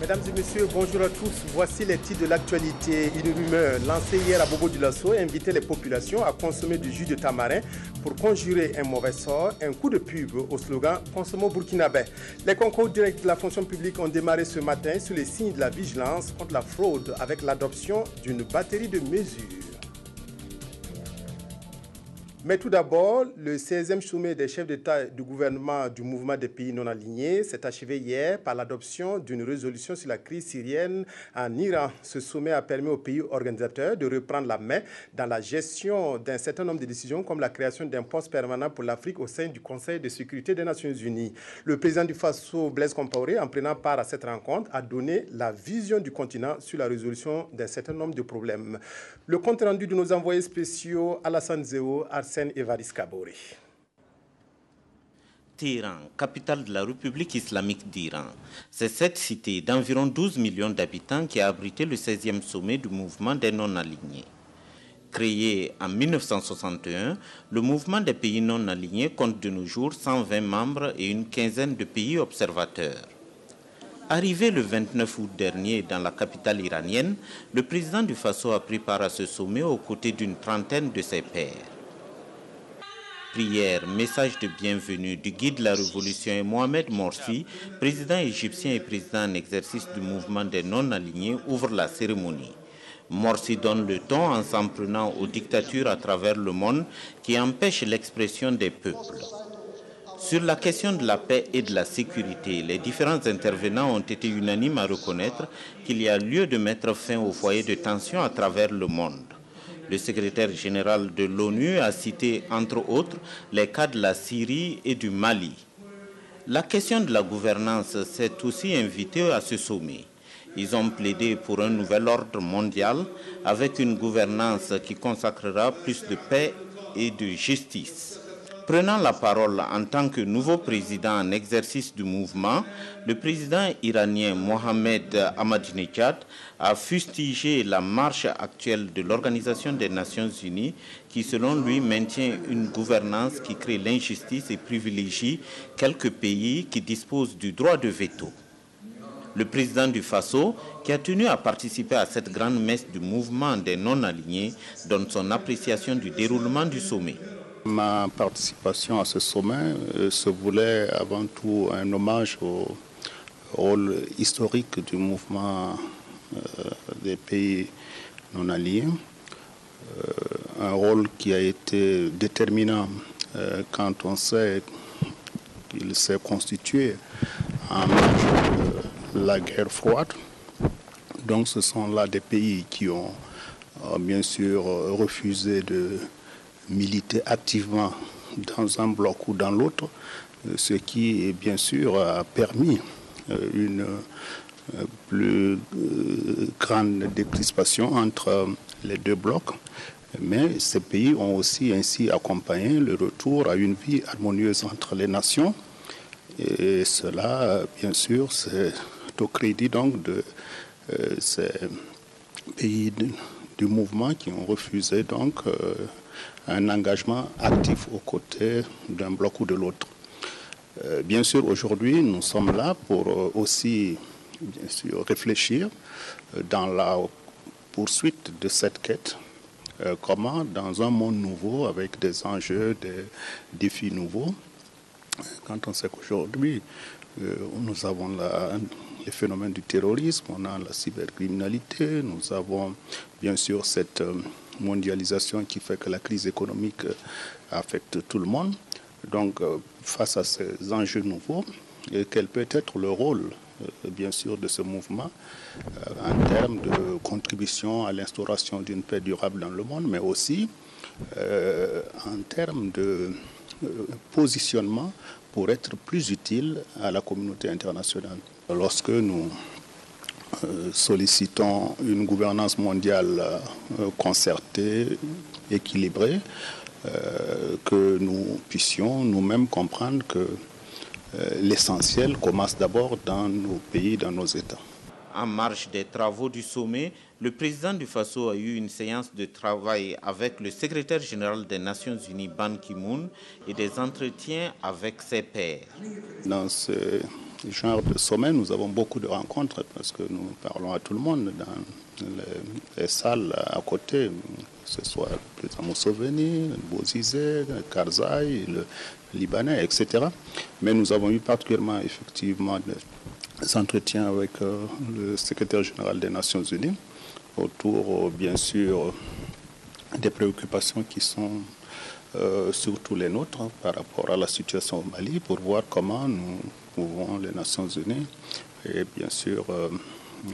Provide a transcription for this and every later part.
Mesdames et messieurs, bonjour à tous. Voici les titres de l'actualité. Une rumeur lancée hier à Bobo-Dioulasso invitait les populations à consommer du jus de tamarin pour conjurer un mauvais sort, un coup de pub au slogan « Consommons burkinabé ». Les concours directs de la fonction publique ont démarré ce matin sous les signes de la vigilance contre la fraude avec l'adoption d'une batterie de mesures. Mais tout d'abord, le 16e sommet des chefs d'État et du gouvernement du mouvement des pays non alignés s'est achevé hier par l'adoption d'une résolution sur la crise syrienne en Iran. Ce sommet a permis aux pays organisateurs de reprendre la main dans la gestion d'un certain nombre de décisions comme la création d'un poste permanent pour l'Afrique au sein du Conseil de sécurité des Nations Unies. Le président du Faso, Blaise Compaoré, en prenant part à cette rencontre, a donné la vision du continent sur la résolution d'un certain nombre de problèmes. Le compte rendu de nos envoyés spéciaux Alassane Zéo, Arsène Evaris Kabore. Téhéran, capitale de la République islamique d'Iran. C'est cette cité d'environ 12 millions d'habitants qui a abrité le 16e sommet du mouvement des non-alignés. Créé en 1961, le mouvement des pays non-alignés compte de nos jours 120 membres et une quinzaine de pays observateurs. Arrivé le 29 août dernier dans la capitale iranienne, le président du Faso a pris part à ce sommet aux côtés d'une trentaine de ses pairs. Prière, message de bienvenue du guide de la révolution et Mohamed Morsi, président égyptien et président en exercice du mouvement des non-alignés, ouvre la cérémonie. Morsi donne le ton en s'en prenant aux dictatures à travers le monde qui empêchent l'expression des peuples. Sur la question de la paix et de la sécurité, les différents intervenants ont été unanimes à reconnaître qu'il y a lieu de mettre fin aux foyers de tension à travers le monde. Le secrétaire général de l'ONU a cité, entre autres, les cas de la Syrie et du Mali. La question de la gouvernance s'est aussi invitée à ce sommet. Ils ont plaidé pour un nouvel ordre mondial avec une gouvernance qui consacrera plus de paix et de justice. Prenant la parole en tant que nouveau président en exercice du mouvement, le président iranien Mohamed Ahmadinejad a fustigé la marche actuelle de l'Organisation des Nations Unies qui, selon lui, maintient une gouvernance qui crée l'injustice et privilégie quelques pays qui disposent du droit de veto. Le président du Faso, qui a tenu à participer à cette grande messe du mouvement des non-alignés, donne son appréciation du déroulement du sommet. Ma participation à ce sommet se voulait avant tout un hommage au rôle historique du mouvement des pays non alignés, un rôle qui a été déterminant quand on sait qu'il s'est constitué en marge de la guerre froide. Donc ce sont là des pays qui ont bien sûr refusé de militer activement dans un bloc ou dans l'autre, ce qui bien sûr a permis une plus grande décrispation entre les deux blocs. Mais ces pays ont aussi ainsi accompagné le retour à une vie harmonieuse entre les nations. Et cela, bien sûr, c'est au crédit donc de ces pays du mouvement qui ont refusé donc un engagement actif aux côtés d'un bloc ou de l'autre. Bien sûr, aujourd'hui, nous sommes là pour aussi, bien sûr, réfléchir dans la poursuite de cette quête. Comment, dans un monde nouveau, avec des enjeux, des défis nouveaux, quand on sait qu'aujourd'hui, nous avons les phénomènes du terrorisme, on a la cybercriminalité, nous avons bien sûr cette mondialisation qui fait que la crise économique affecte tout le monde. Donc, face à ces enjeux nouveaux, quel peut être le rôle, bien sûr, de ce mouvement en termes de contribution à l'instauration d'une paix durable dans le monde, mais aussi en termes de positionnement pour être plus utile à la communauté internationale. Lorsque nous sollicitons une gouvernance mondiale concertée, équilibrée, que nous puissions nous-mêmes comprendre que l'essentiel commence d'abord dans nos pays, dans nos États. En marge des travaux du sommet, le président du Faso a eu une séance de travail avec le secrétaire général des Nations Unies, Ban Ki-moon, et des entretiens avec ses pairs. Dans ce genre de sommet, nous avons beaucoup de rencontres parce que nous parlons à tout le monde dans les salles à côté, que ce soit le président Museveni, Bozizé, Karzai, le Libanais, etc. Mais nous avons eu particulièrement effectivement des entretiens avec le secrétaire général des Nations Unies autour, bien sûr, des préoccupations qui sont surtout les nôtres par rapport à la situation au Mali, pour voir comment nous pouvons, les Nations Unies, et bien sûr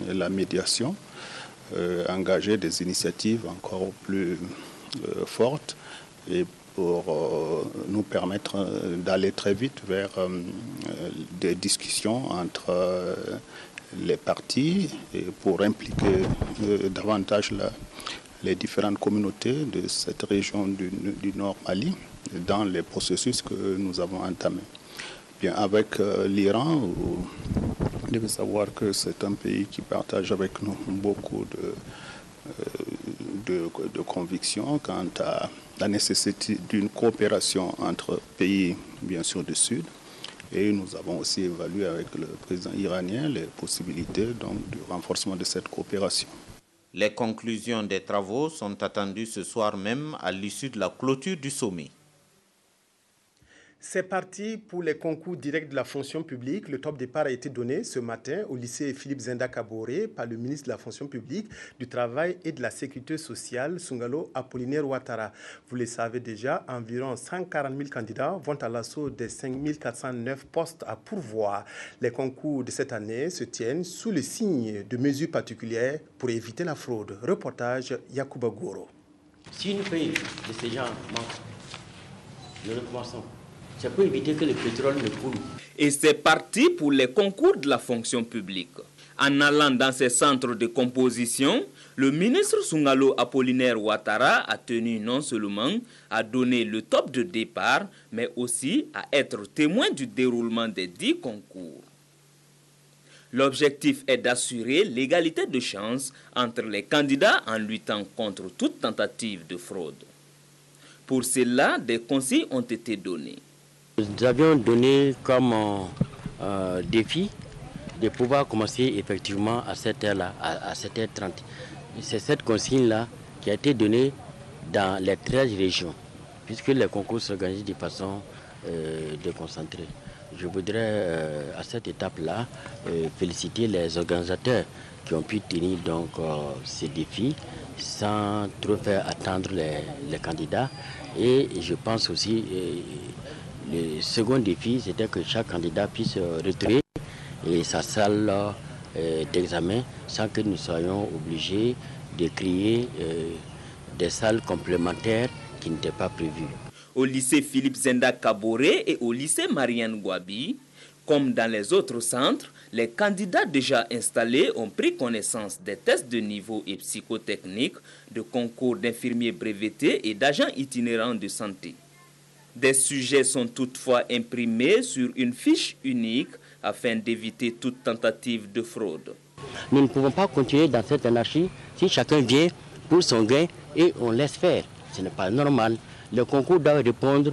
la médiation, engager des initiatives encore plus fortes et pour nous permettre d'aller très vite vers des discussions entre les parties et pour impliquer davantage les différentes communautés de cette région du Nord Mali dans les processus que nous avons entamés. Bien, avec l'Iran, vous devez savoir que c'est un pays qui partage avec nous beaucoup de convictions quant à la nécessité d'une coopération entre pays, bien sûr, du Sud. Et nous avons aussi évalué avec le président iranien les possibilités donc, du renforcement de cette coopération. Les conclusions des travaux sont attendues ce soir même à l'issue de la clôture du sommet. C'est parti pour les concours directs de la fonction publique. Le top départ a été donné ce matin au lycée Philippe Zenda Kaboré par le ministre de la fonction publique, du travail et de la sécurité sociale, Sungalo Apollinaire Ouattara. Vous le savez déjà, environ 140 000 candidats vont à l'assaut des 5 409 postes à pourvoir. Les concours de cette année se tiennent sous le signe de mesures particulières pour éviter la fraude. Reportage Yacouba Goro. Si une feuille de ces gens manque, nous recommençons. Ça peut éviter que le pétrole ne coule. Et c'est parti pour les concours de la fonction publique. En allant dans ces centres de composition, le ministre Sungalo Apollinaire Ouattara a tenu non seulement à donner le top de départ, mais aussi à être témoin du déroulement des 10 concours. L'objectif est d'assurer l'égalité de chance entre les candidats en luttant contre toute tentative de fraude. Pour cela, des consignes ont été données. Nous avions donné comme défi de pouvoir commencer effectivement à cette heure-là, à 7h30. C'est cette consigne-là qui a été donnée dans les 13 régions, puisque les concours s'organisent de façon déconcentrée. Je voudrais à cette étape-là féliciter les organisateurs qui ont pu tenir donc ces défis sans trop faire attendre les candidats. Et je pense aussi le second défi, c'était que chaque candidat puisse retirer sa salle d'examen sans que nous soyons obligés de créer des salles complémentaires qui n'étaient pas prévues. Au lycée Philippe Zenda Kaboré et au lycée Marianne Gouabi, comme dans les autres centres, les candidats déjà installés ont pris connaissance des tests de niveau et psychotechniques, de concours d'infirmiers brevetés et d'agents itinérants de santé. Des sujets sont toutefois imprimés sur une fiche unique afin d'éviter toute tentative de fraude. Nous ne pouvons pas continuer dans cette anarchie si chacun vient pour son gain et on laisse faire. Ce n'est pas normal. Le concours doit répondre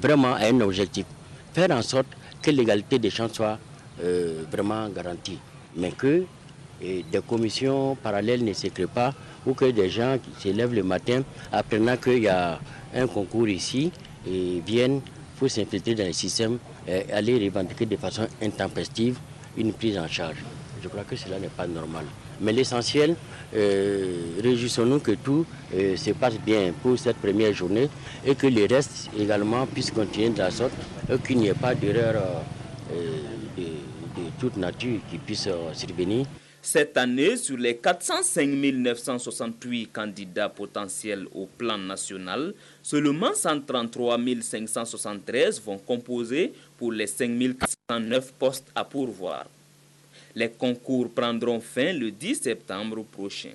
vraiment à un objectif. Faire en sorte que l'égalité des chances soit vraiment garantie. Mais que des commissions parallèles ne se créent pas ou que des gens qui se lèvent le matin apprenant qu'il y a un concours ici et viennent pour s'infiltrer dans le système et aller revendiquer de façon intempestive une prise en charge. Je crois que cela n'est pas normal. Mais l'essentiel, réjouissons-nous que tout se passe bien pour cette première journée et que le reste également puisse continuer de la sorte et qu'il n'y ait pas d'erreur de toute nature qui puisse survenir. Cette année, sur les 405 968 candidats potentiels au plan national, seulement 133 573 vont composer pour les 5 409 postes à pourvoir. Les concours prendront fin le 10 septembre prochain.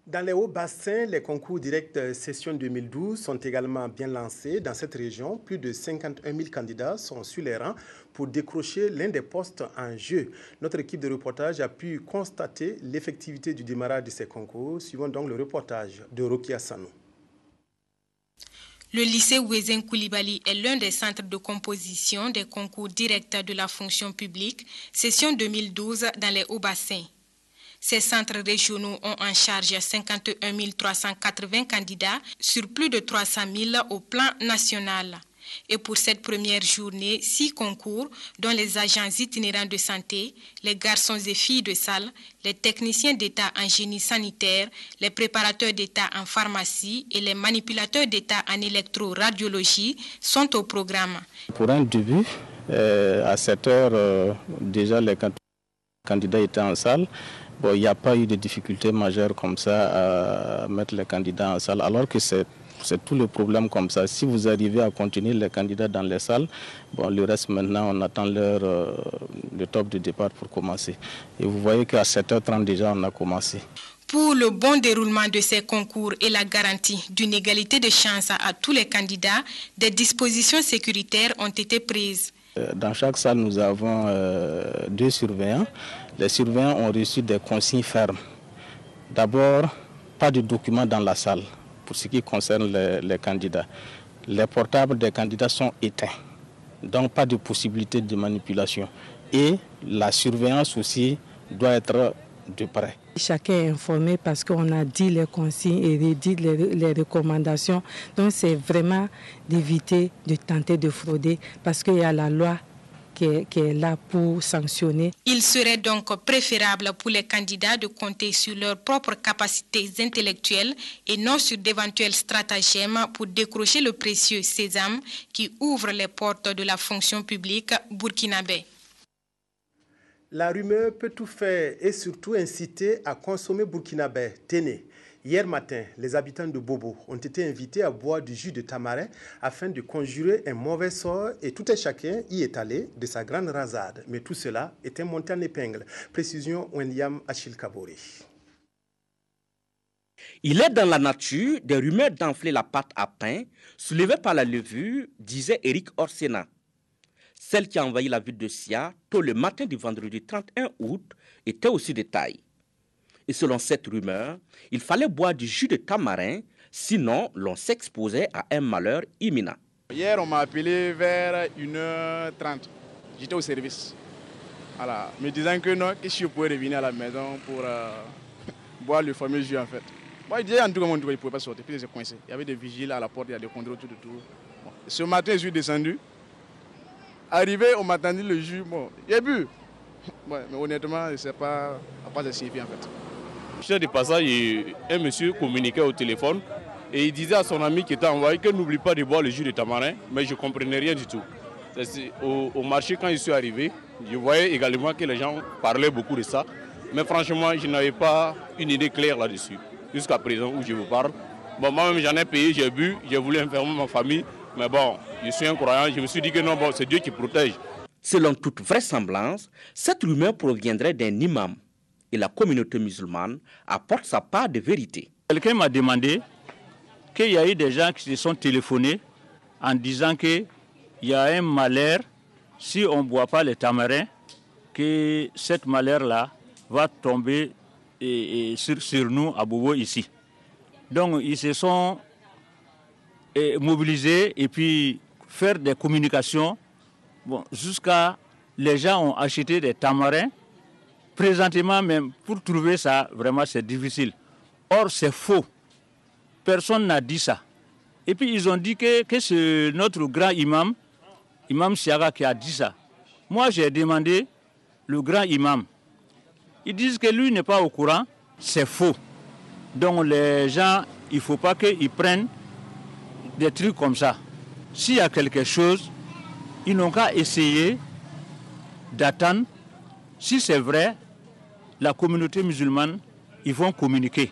Dans les Hauts-Bassins, les concours directs session 2012 sont également bien lancés. Dans cette région, plus de 51 000 candidats sont sur les rangs pour décrocher l'un des postes en jeu. Notre équipe de reportage a pu constater l'effectivité du démarrage de ces concours. Suivons donc le reportage de Rokia Sanou. Le lycée Ouézen Koulibaly est l'un des centres de composition des concours directs de la fonction publique, session 2012 dans les Hauts-Bassins. Ces centres régionaux ont en charge 51 380 candidats sur plus de 300 000 au plan national. Et pour cette première journée, 6 concours, dont les agents itinérants de santé, les garçons et filles de salle, les techniciens d'État en génie sanitaire, les préparateurs d'État en pharmacie et les manipulateurs d'État en électroradiologie sont au programme. Pour un début, à 7 heures, déjà les candidats étaient en salle. Bon, il n'y a pas eu de difficultés majeures comme ça à mettre les candidats en salle, alors que c'est tout le problème comme ça. Si vous arrivez à contenir les candidats dans les salles, bon, le reste maintenant, on attend le top de départ pour commencer. Et vous voyez qu'à 7h30 déjà, on a commencé. Pour le bon déroulement de ces concours et la garantie d'une égalité de chance à tous les candidats, des dispositions sécuritaires ont été prises. Dans chaque salle, nous avons 2 surveillants. Les surveillants ont reçu des consignes fermes. D'abord, pas de documents dans la salle. Pour ce qui concerne les candidats, les portables des candidats sont éteints, donc pas de possibilité de manipulation. Et la surveillance aussi doit être de près. Chacun est informé parce qu'on a dit les consignes et redit les recommandations. Donc c'est vraiment d'éviter de tenter de frauder parce qu'il y a la loi qui est là pour sanctionner. Il serait donc préférable pour les candidats de compter sur leurs propres capacités intellectuelles et non sur d'éventuels stratagèmes pour décrocher le précieux sésame qui ouvre les portes de la fonction publique burkinabé. La rumeur peut tout faire et surtout inciter à consommer burkinabé. Tenez, hier matin, les habitants de Bobo ont été invités à boire du jus de tamarin afin de conjurer un mauvais sort et tout un chacun y est allé de sa grande rasade. Mais tout cela était monté en épingle. Précision William Achille Kabori. Il est dans la nature des rumeurs d'enfler la pâte à pain soulevées par la levure, disait Éric Orsena. Celle qui a envahi la ville de Sia tôt le matin du vendredi 31 août était aussi de taille. Et selon cette rumeur, il fallait boire du jus de tamarin, sinon l'on s'exposait à un malheur imminent. Hier, on m'a appelé vers 1h30. J'étais au service. Voilà, me disant que non, que je pouvais revenir à la maison pour boire le fameux jus en fait. Moi, je disais en tout cas, il ne pouvait pas sortir, puis il s'est coincé. Il y avait des vigiles à la porte, il y a des contrôles tout autour. Bon. Ce matin, je suis descendu. Arrivé, on m'a tendu le jus. Bon, j'ai bu. Ouais, mais honnêtement, je ne sais pas à quoi ça signifie en fait. J'étais de passage et un monsieur communiquait au téléphone et il disait à son ami qui était envoyé que n'oublie pas de boire le jus de tamarin, mais je ne comprenais rien du tout. Au marché, quand je suis arrivé, je voyais également que les gens parlaient beaucoup de ça, mais franchement, je n'avais pas une idée claire là-dessus. Jusqu'à présent où je vous parle. Bon, moi-même, j'en ai payé, j'ai bu, j'ai voulu enfermer ma famille, mais bon, je suis un croyant, je me suis dit que non, bon, c'est Dieu qui protège. Selon toute vraisemblance, cette rumeur proviendrait d'un imam et la communauté musulmane apporte sa part de vérité. Quelqu'un m'a demandé qu'il y a eu des gens qui se sont téléphonés en disant qu'il y a un malheur si on ne boit pas le tamarin, que cette malheur-là va tomber sur nous à Bobo ici. Donc ils se sont mobilisés et puis faire des communications. Bon, jusqu'à les gens ont acheté des tamarins. Présentement même, pour trouver ça, vraiment c'est difficile. Or c'est faux. Personne n'a dit ça. Et puis ils ont dit que c'est notre grand imam, Imam Siaga, qui a dit ça. Moi j'ai demandé le grand imam. Ils disent que lui n'est pas au courant. C'est faux. Donc les gens, il ne faut pas qu'ils prennent des trucs comme ça. S'il y a quelque chose, ils n'ont qu'à essayer d'attendre. Si c'est vrai, la communauté musulmane, ils vont communiquer.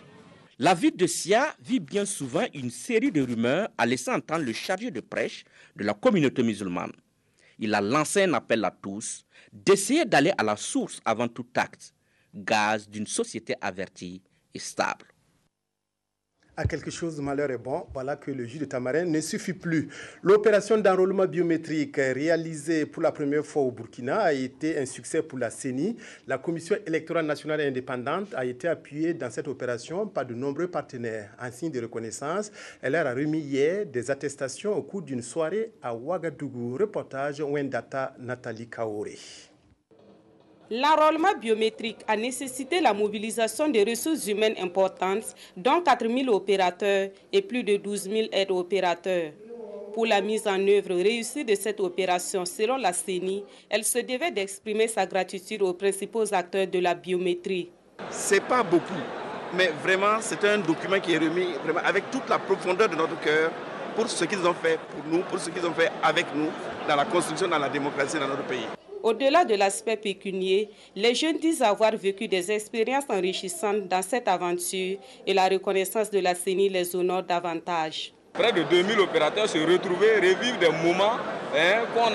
La ville de Sia vit bien souvent une série de rumeurs à laisser entendre le chargé de prêche de la communauté musulmane. Il a lancé un appel à tous d'essayer d'aller à la source avant tout acte, gage d'une société avertie et stable. À quelque chose, malheur est bon, voilà que le jus de tamarin ne suffit plus. L'opération d'enrôlement biométrique réalisée pour la première fois au Burkina a été un succès pour la CENI. La Commission électorale nationale indépendante a été appuyée dans cette opération par de nombreux partenaires. En signe de reconnaissance, elle leur a remis hier des attestations au cours d'une soirée à Ouagadougou. Reportage Wendata Nathalie Kaoré. L'enrôlement biométrique a nécessité la mobilisation de ressources humaines importantes, dont 4 000 opérateurs et plus de 12 000 aides opérateurs. Pour la mise en œuvre réussie de cette opération, selon la CENI, elle se devait d'exprimer sa gratitude aux principaux acteurs de la biométrie. Ce n'est pas beaucoup, mais vraiment c'est un document qui est remis vraiment avec toute la profondeur de notre cœur pour ce qu'ils ont fait pour nous, pour ce qu'ils ont fait avec nous dans la construction, dans la démocratie dans notre pays. Au-delà de l'aspect pécunier, les jeunes disent avoir vécu des expériences enrichissantes dans cette aventure et la reconnaissance de la CENI les honore davantage. Près de 2000 opérateurs se retrouvaient, revivent des moments qu'on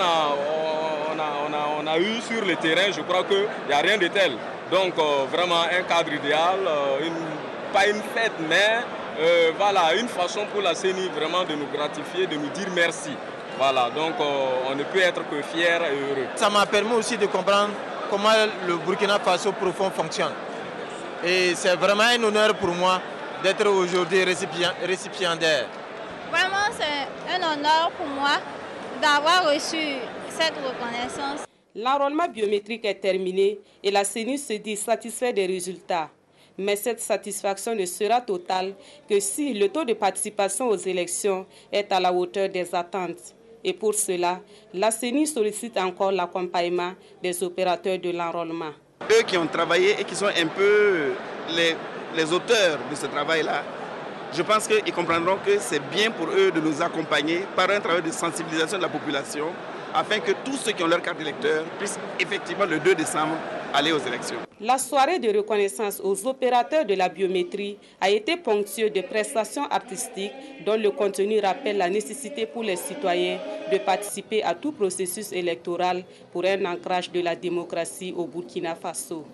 a eu sur le terrain. Je crois qu'il n'y a rien de tel. Donc vraiment un cadre idéal, pas une fête, mais voilà, une façon pour la CENI vraiment de nous gratifier, de nous dire merci. Voilà, donc on ne peut être que fier et heureux. Ça m'a permis aussi de comprendre comment le Burkina Faso profond fonctionne. Et c'est vraiment un honneur pour moi d'être aujourd'hui récipiendaire. Vraiment, c'est un honneur pour moi d'avoir reçu cette reconnaissance. L'enrôlement biométrique est terminé et la CENI se dit satisfaite des résultats. Mais cette satisfaction ne sera totale que si le taux de participation aux élections est à la hauteur des attentes. Et pour cela, la CENI sollicite encore l'accompagnement des opérateurs de l'enrôlement. Eux qui ont travaillé et qui sont un peu les auteurs de ce travail-là, je pense qu'ils comprendront que c'est bien pour eux de nous accompagner par un travail de sensibilisation de la population afin que tous ceux qui ont leur carte d'électeur puissent effectivement le 2 décembre aller aux élections. La soirée de reconnaissance aux opérateurs de la biométrie a été ponctuée de prestations artistiques dont le contenu rappelle la nécessité pour les citoyens de participer à tout processus électoral pour un ancrage de la démocratie au Burkina Faso.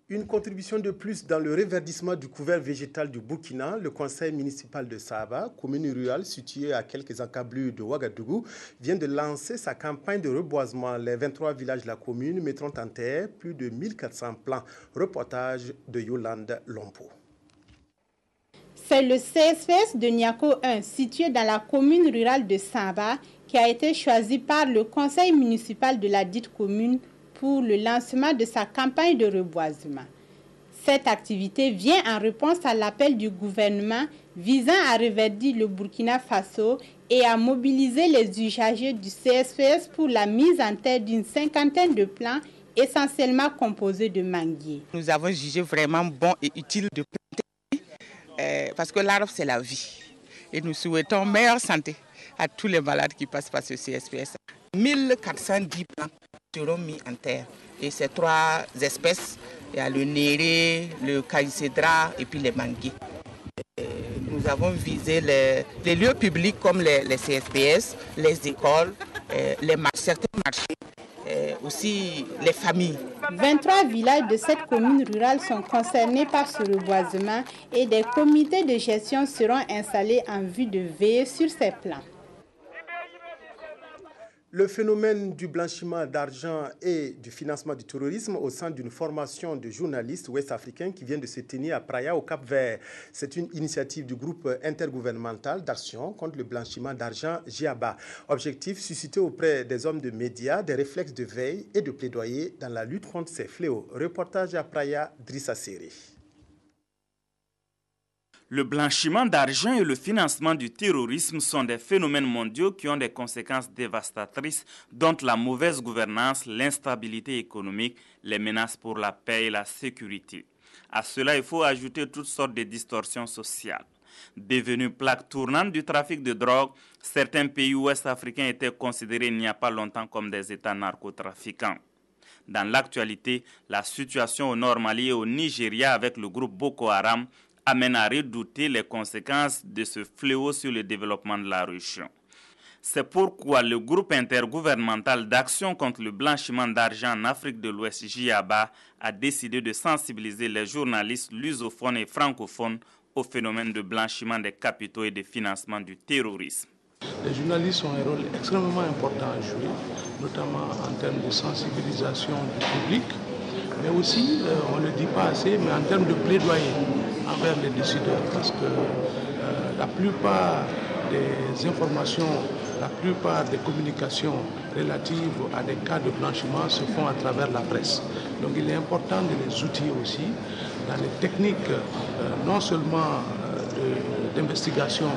Une contribution de plus dans le reverdissement du couvert végétal du Burkina, le conseil municipal de Saba, commune rurale située à quelques encablures de Ouagadougou, vient de lancer sa campagne de reboisement. Les 23 villages de la commune mettront en terre plus de 1400 plants. Reportage de Yolande Lompo. C'est le CSPS de Niako 1, situé dans la commune rurale de Saba, qui a été choisi par le conseil municipal de la dite commune pour le lancement de sa campagne de reboisement. Cette activité vient en réponse à l'appel du gouvernement visant à reverdir le Burkina Faso et à mobiliser les usagers du CSPS pour la mise en terre d'une cinquantaine de plants essentiellement composés de manguiers. Nous avons jugé vraiment bon et utile de planter parce que l'arbre c'est la vie et nous souhaitons meilleure santé à tous les malades qui passent par ce CSPS. 1410 plants seront mis en terre. Et ces 3 espèces, il y a le néré, le caïcédra et puis les manguiers. Nous avons visé les lieux publics comme les CSPS, les écoles, certains marchés, aussi les familles. 23 villages de cette commune rurale sont concernés par ce reboisement et des comités de gestion seront installés en vue de veiller sur ces plans. Le phénomène du blanchiment d'argent et du financement du terrorisme au sein d'une formation de journalistes ouest-africains qui vient de se tenir à Praia au Cap-Vert. C'est une initiative du groupe intergouvernemental d'action contre le blanchiment d'argent GIABA. Objectif, susciter auprès des hommes de médias des réflexes de veille et de plaidoyer dans la lutte contre ces fléaux. Reportage à Praia, Drissa Seri. Le blanchiment d'argent et le financement du terrorisme sont des phénomènes mondiaux qui ont des conséquences dévastatrices, dont la mauvaise gouvernance, l'instabilité économique, les menaces pour la paix et la sécurité. À cela, il faut ajouter toutes sortes de distorsions sociales. Devenus plaque tournante du trafic de drogue, certains pays ouest-africains étaient considérés il n'y a pas longtemps comme des États narcotrafiquants. Dans l'actualité, la situation au Nord Mali et au Nigeria avec le groupe Boko Haram amène à redouter les conséquences de ce fléau sur le développement de la région. C'est pourquoi le groupe intergouvernemental d'action contre le blanchiment d'argent en Afrique de l'Ouest, JIABA, a décidé de sensibiliser les journalistes lusophones et francophones au phénomène de blanchiment des capitaux et de financement du terrorisme. Les journalistes ont un rôle extrêmement important à jouer, notamment en termes de sensibilisation du public, mais aussi, on ne le dit pas assez, mais en termes de plaidoyer envers les décideurs, parce que la plupart des informations, la plupart des communications relatives à des cas de blanchiment se font à travers la presse. Donc il est important de les outiller aussi dans les techniques non seulement d'investigation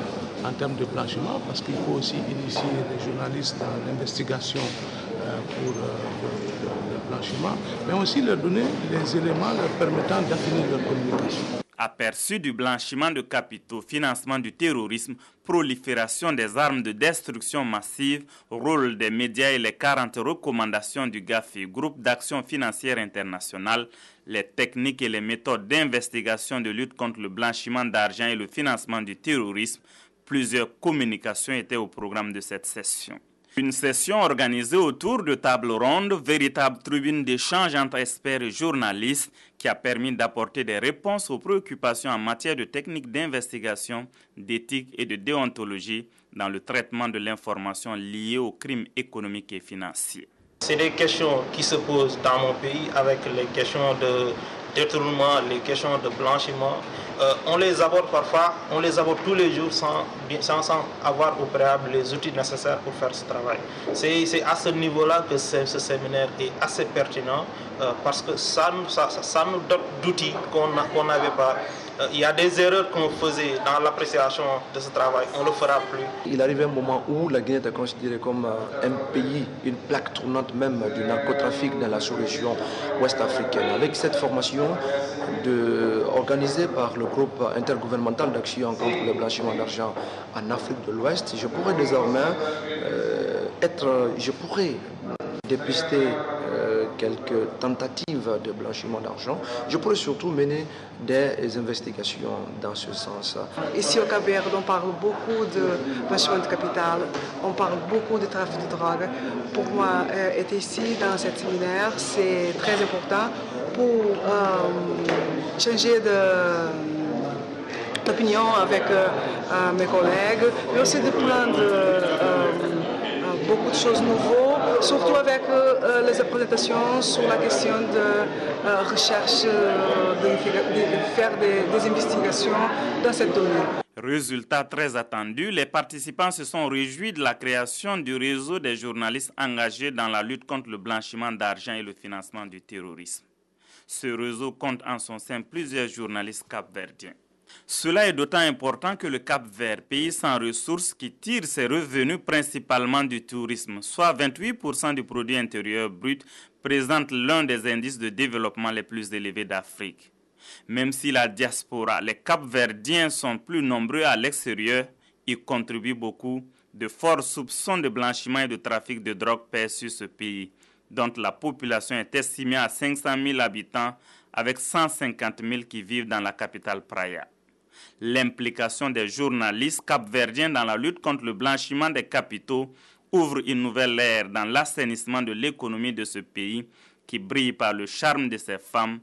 en termes de blanchiment, parce qu'il faut aussi initier les journalistes dans l'investigation pour le blanchiment, mais aussi leur donner les éléments leur permettant d'affiner leur communication. Aperçu du blanchiment de capitaux, financement du terrorisme, prolifération des armes de destruction massive, rôle des médias et les 40 recommandations du GAFI, Groupe d'action financière internationale, les techniques et les méthodes d'investigation de lutte contre le blanchiment d'argent et le financement du terrorisme, plusieurs communications étaient au programme de cette session. Une session organisée autour de tables rondes, véritable tribune d'échange entre experts et journalistes qui a permis d'apporter des réponses aux préoccupations en matière de techniques d'investigation, d'éthique et de déontologie dans le traitement de l'information liée aux crimes économiques et financiers. C'est des questions qui se posent dans mon pays avec les questions de détournement, les questions de blanchiment. On les aborde parfois, on les aborde tous les jours sans avoir au préalable les outils nécessaires pour faire ce travail. C'est à ce niveau-là que ce séminaire est assez pertinent parce que ça nous dote d'outils qu'on n'avait pas. Il y a des erreurs qu'on faisait dans l'appréciation de ce travail, on ne le fera plus. Il arrive un moment où la Guinée est considérée comme un pays, une plaque tournante même du narcotrafic dans la sous-région ouest-africaine. Avec cette formation organisée par le groupe intergouvernemental d'action contre le blanchiment d'argent en Afrique de l'Ouest, je pourrais désormais dépister quelques tentatives de blanchiment d'argent. Je pourrais surtout mener des investigations dans ce sens. Ici au Cap-Vert, on parle beaucoup de blanchiment de capital, on parle beaucoup de trafic de drogue. Pour moi, être ici dans ce séminaire, c'est très important pour changer d'opinion avec mes collègues, mais aussi de prendre beaucoup de choses nouvelles, surtout avec les présentations sur la question de recherche, de faire des investigations dans cette domaine. Résultat très attendu, les participants se sont réjouis de la création du réseau des journalistes engagés dans la lutte contre le blanchiment d'argent et le financement du terrorisme. Ce réseau compte en son sein plusieurs journalistes capverdiens. Cela est d'autant important que le Cap-Vert, pays sans ressources qui tire ses revenus principalement du tourisme, soit 28% du produit intérieur brut, présente l'un des indices de développement les plus élevés d'Afrique. Même si la diaspora, les Cap-Verdiens sont plus nombreux à l'extérieur, ils contribuent beaucoup. De forts soupçons de blanchiment et de trafic de drogue pèsent sur ce pays, dont la population est estimée à 500 000 habitants, avec 150 000 qui vivent dans la capitale Praia. L'implication des journalistes capverdiens dans la lutte contre le blanchiment des capitaux ouvre une nouvelle ère dans l'assainissement de l'économie de ce pays qui brille par le charme de ses femmes,